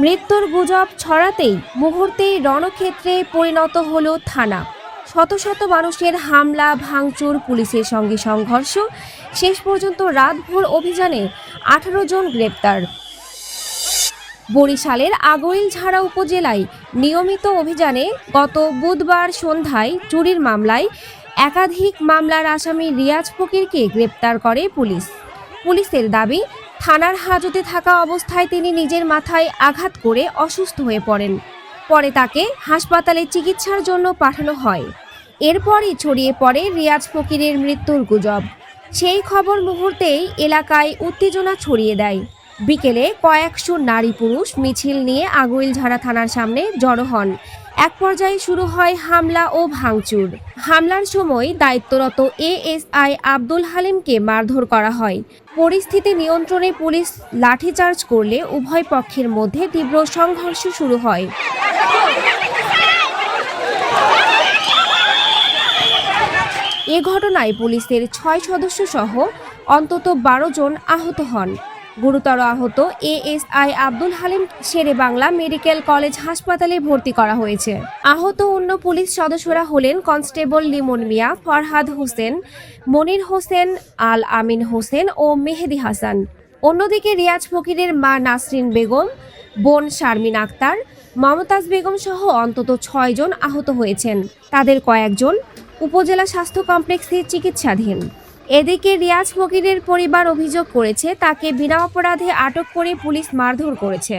মৃত্যুর গুজব ছড়াতেই মুহূর্তেই রণক্ষেত্রে পরিণত হলো থানা। শত শত মানুষের হামলা, ভাঙচুর, পুলিশের সঙ্গে সংঘর্ষ, শেষ পর্যন্ত রাতভর অভিযানে 18 জন গ্রেপ্তার। বরিশালের আগৈলঝাড়া উপজেলায় নিয়মিত অভিযানে গত বুধবার সন্ধ্যায় চুরির মামলায় একাধিক মামলার আসামি রিয়াজ ফকিরকে গ্রেপ্তার করে পুলিশ। পুলিশের দাবি, থানার হাজতে থাকা অবস্থায় তিনি নিজের মাথায় আঘাত করে অসুস্থ হয়ে পড়েন। পরে তাকে হাসপাতালে চিকিৎসার জন্য পাঠানো হয়। এরপরই ছড়িয়ে পড়ে রিয়াজ ফকিরের মৃত্যুর গুজব। সেই খবর মুহূর্তেই এলাকায় উত্তেজনা ছড়িয়ে দেয়। বিকেলে কয়েকশো নারী পুরুষ মিছিল নিয়ে আগৈলঝাড়া থানার সামনে জড়ো হন। এক পর্যায়ে শুরু হয় হামলা ও ভাঙচুর। হামলার সময় দায়িত্বরত এএসআই আব্দুল হালিমকে মারধর করা হয়। পরিস্থিতি নিয়ন্ত্রণে পুলিশ লাঠিচার্জ করলে উভয় পক্ষের মধ্যে তীব্র সংঘর্ষ শুরু হয়। এ ঘটনায় পুলিশের 6 সদস্য সহ অন্তত 12 জন আহত হন। গুরুতর আহত ASI Abdul Halim Sher-e-Bangla medical college হাসপাতালে ভর্তি করা হয়েছে। আহত অন্য পুলিশ সদস্যরা হলেন কনস্টেবল লিমন মিয়া, ফরহাদ হোসেন, মনির হোসেন, আল আমিন হোসেন ও মেহেদি হাসান। অন্যদিকে রিয়াজ ফকিরের মা নাসরিন বেগম, বোন শারমিন আক্তার, মমতাজ বেগম সহ অন্তত 6 জন আহত হয়েছেন। তাদের কয়েকজন উপজেলা স্বাস্থ্য কমপ্লেক্সে চিকিৎসাধীন। এদিকে রিয়াজ ফকিরের পরিবার অভিযোগ করেছে, তাকে বিনা অপরাধে আটক করে পুলিশ মারধর করেছে।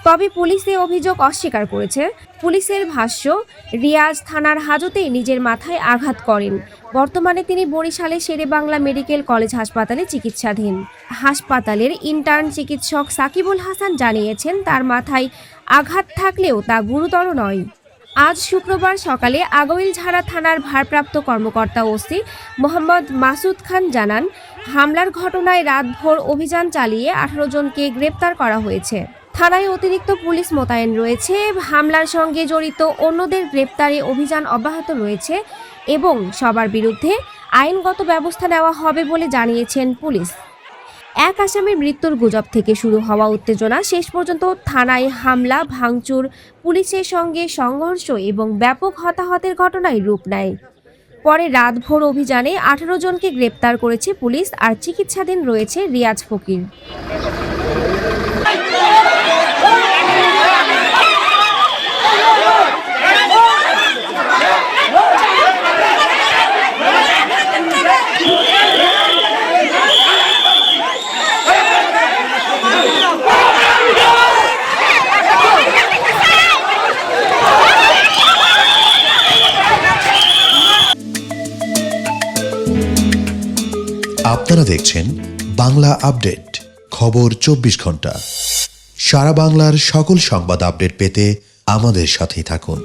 তবে পুলিশ এ অভিযোগ অস্বীকার করেছে। পুলিশের ভাষ্য, রিয়াজ থানার হাজতেই নিজের মাথায় আঘাত করেন। বর্তমানে তিনি বরিশালে শেরেবাংলা মেডিকেল কলেজ হাসপাতালে চিকিৎসাধীন। হাসপাতালের ইন্টার্ন চিকিৎসক সাকিবুল হাসান জানিয়েছেন, তার মাথায় আঘাত থাকলেও তা গুরুতর নয়। আজ শুক্রবার সকালে আগৈলঝাড়া থানার ভারপ্রাপ্ত কর্মকর্তা ওসি মোহাম্মদ মাসুদ খান জানান, হামলার ঘটনায় রাতভর অভিযান চালিয়ে 18 জনকে গ্রেপ্তার করা হয়েছে। থানায় অতিরিক্ত পুলিশ মোতায়েন রয়েছে। হামলার সঙ্গে জড়িত অন্যদের গ্রেপ্তারে অভিযান অব্যাহত রয়েছে এবং সবার বিরুদ্ধে আইনগত ব্যবস্থা নেওয়া হবে বলে জানিয়েছেন পুলিশ। এক আসামির মৃত্যুর গুজব থেকে শুরু হওয়া উত্তেজনা শেষ পর্যন্ত থানায় হামলা, ভাঙচুর, পুলিশের সঙ্গে সংঘর্ষ এবং ব্যাপক হতাহতের ঘটনায় রূপ নেয়। পরে রাতভর অভিযানে 18 জনকে গ্রেপ্তার করেছে পুলিশ আর চিকিৎসাধীন রয়েছে রিয়াজ ফকির। আপনারা দেখছেন বাংলা আপডেট, খবর 24 ঘন্টা। সারা বাংলার সকল সংবাদ আপডেট পেতে আমাদের সাথেই থাকুন।